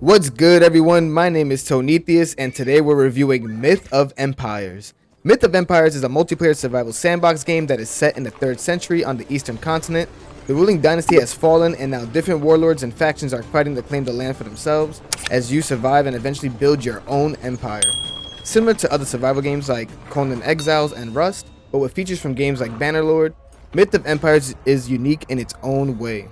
What's good, everyone? My name is Tonetheus, and today we're reviewing Myth of Empires. Myth of Empires is a multiplayer survival sandbox game that is set in the 3rd century on the eastern continent. The ruling dynasty has fallen, and now different warlords and factions are fighting to claim the land for themselves as you survive and eventually build your own empire. Similar to other survival games like Conan Exiles and Rust, but with features from games like Bannerlord, Myth of Empires is unique in its own way.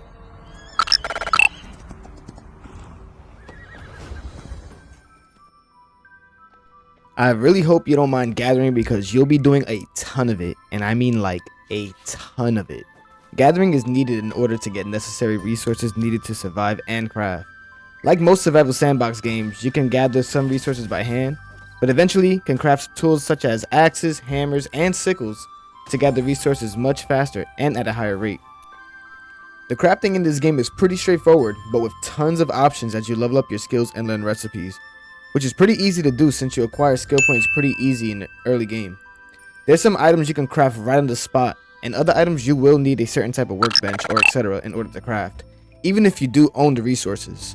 I really hope you don't mind gathering because you'll be doing a ton of it, and I mean like a ton of it. Gathering is needed in order to get necessary resources needed to survive and craft. Like most survival sandbox games, you can gather some resources by hand, but eventually can craft tools such as axes, hammers, and sickles to gather resources much faster and at a higher rate. The crafting in this game is pretty straightforward, but with tons of options as you level up your skills and learn recipes, which is pretty easy to do since you acquire skill points pretty easy in the early game. There's some items you can craft right on the spot, and other items you will need a certain type of workbench or etc. in order to craft, even if you do own the resources.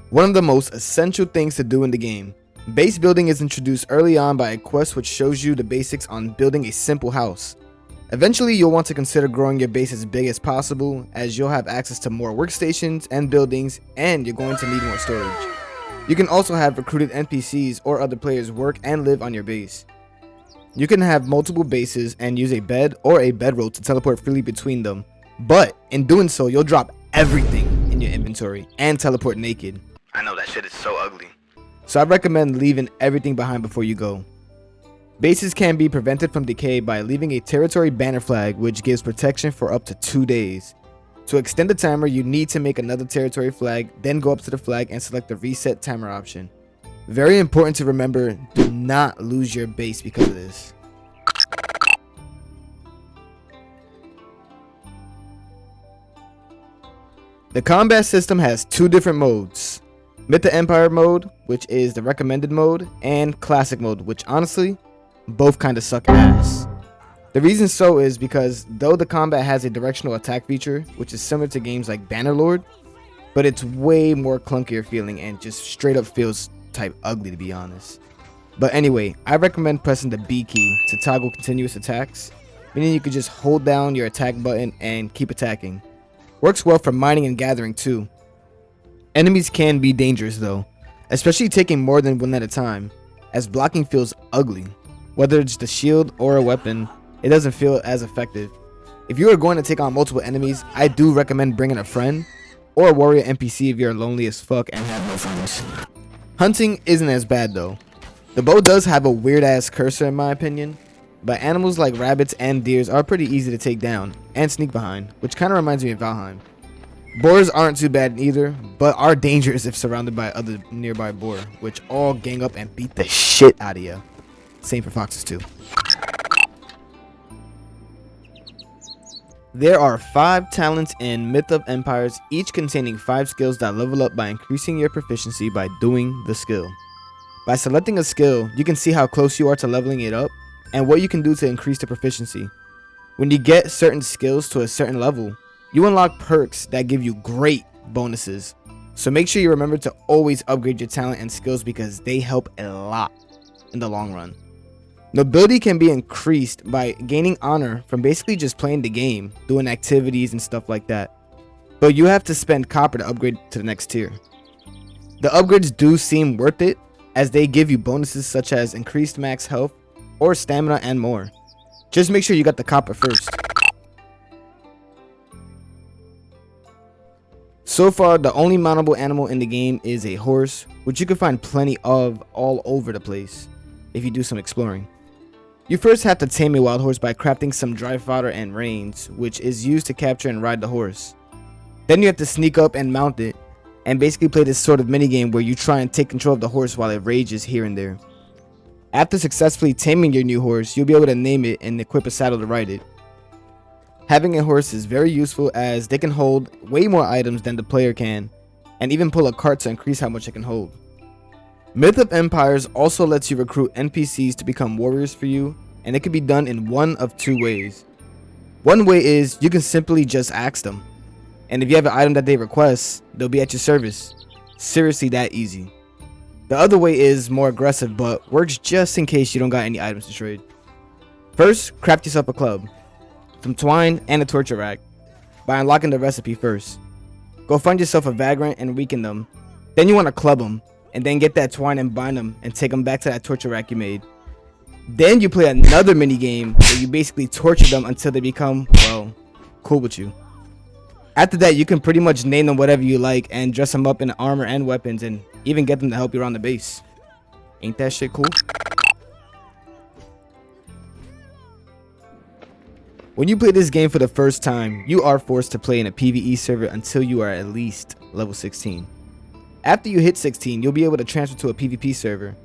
One of the most essential things to do in the game, base building is introduced early on by a quest which shows you the basics on building a simple house. Eventually, you'll want to consider growing your base as big as possible, as you'll have access to more workstations and buildings, and you're going to need more storage. You can also have recruited NPCs or other players work and live on your base. You can have multiple bases and use a bed or a bedroll to teleport freely between them, but in doing so, you'll drop everything in your inventory and teleport naked. I know that shit is so ugly. So I recommend leaving everything behind before you go. Bases can be prevented from decay by leaving a territory banner flag, which gives protection for up to 2 days. To extend the timer, you need to make another territory flag, then go up to the flag and select the reset timer option. Very important to remember, do not lose your base because of this. The combat system has 2 different modes. Myth of Empire mode, which is the recommended mode, and classic mode, which honestly, both kinda suck ass. The reason so is because though the combat has a directional attack feature, which is similar to games like Bannerlord, but it's way more clunkier feeling and just straight up feels type ugly, to be honest. But anyway, I recommend pressing the B key to toggle continuous attacks, meaning you could just hold down your attack button and keep attacking. Works well for mining and gathering too. Enemies can be dangerous though, especially taking more than one at a time, as blocking feels ugly. Whether it's the shield or a weapon, it doesn't feel as effective. If you are going to take on multiple enemies, I do recommend bringing a friend or a warrior NPC if you're lonely as fuck and have no friends. Hunting isn't as bad though. The bow does have a weird ass cursor in my opinion, but animals like rabbits and deers are pretty easy to take down and sneak behind, which kind of reminds me of Valheim. Boars aren't too bad either, but are dangerous if surrounded by other nearby boar, which all gang up and beat the shit out of you. Same for foxes too. There are 5 talents in Myth of Empires, each containing 5 skills that level up by increasing your proficiency by doing the skill. By selecting a skill, you can see how close you are to leveling it up and what you can do to increase the proficiency. When you get certain skills to a certain level, you unlock perks that give you great bonuses. So make sure you remember to always upgrade your talent and skills because they help a lot in the long run. Nobility can be increased by gaining honor from basically just playing the game, doing activities and stuff like that. But you have to spend copper to upgrade to the next tier. The upgrades do seem worth it as they give you bonuses such as increased max health or stamina and more. Just make sure you got the copper first. So far, the only mountable animal in the game is a horse, which you can find plenty of all over the place if you do some exploring. You first have to tame a wild horse by crafting some dry fodder and reins, which is used to capture and ride the horse. Then you have to sneak up and mount it, and basically play this sort of minigame where you try and take control of the horse while it rages here and there. After successfully taming your new horse, you'll be able to name it and equip a saddle to ride it. Having a horse is very useful as they can hold way more items than the player can, and even pull a cart to increase how much it can hold. Myth of Empires also lets you recruit NPCs to become warriors for you, and it can be done in one of 2 ways. One way is you can simply just ask them, and if you have an item that they request, they'll be at your service. Seriously that easy. The other way is more aggressive, but works just in case you don't got any items to trade. First, craft yourself a club, some twine, and a torture rack by unlocking the recipe first. Go find yourself a vagrant and weaken them. Then you want to club them, and then get that twine and bind them and take them back to that torture rack you made. Then you play another mini game where you basically torture them until they become, well, cool with you. After that, you can pretty much name them whatever you like and dress them up in armor and weapons and even get them to help you around the base. Ain't that shit cool? When you play this game for the first time, you are forced to play in a PvE server until you are at least level 16. After you hit 16, you'll be able to transfer to a PvP server.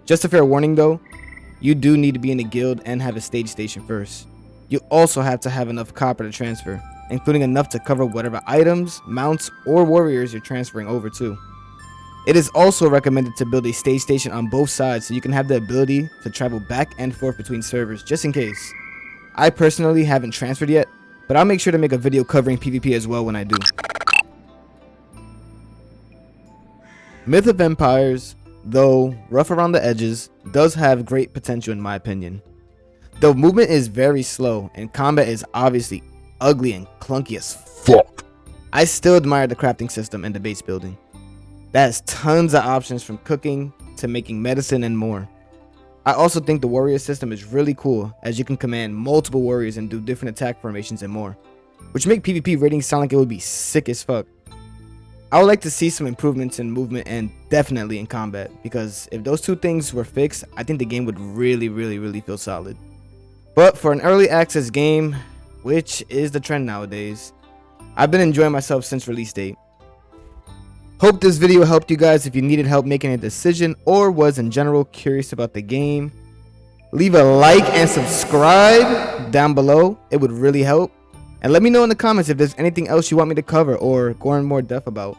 Just a fair warning though, you do need to be in a guild and have a stage station first. You also have to have enough copper to transfer, including enough to cover whatever items, mounts, or warriors you're transferring over to. It is also recommended to build a stage station on both sides so you can have the ability to travel back and forth between servers just in case. I personally haven't transferred yet, but I'll make sure to make a video covering PvP as well when I do. Myth of Empires, though rough around the edges, does have great potential in my opinion. The movement is very slow and combat is obviously ugly and clunky as fuck, I still admire the crafting system and the base building. That has tons of options from cooking to making medicine and more. I also think the warrior system is really cool as you can command multiple warriors and do different attack formations and more, which make PvP ratings sound like it would be sick as fuck. I would like to see some improvements in movement and definitely in combat, because if those two things were fixed, I think the game would really feel solid. But for an early access game, which is the trend nowadays, I've been enjoying myself since release date. Hope this video helped you guys if you needed help making a decision or was in general curious about the game. Leave a like and subscribe down below, it would really help. And let me know in the comments if there's anything else you want me to cover or go in more depth about.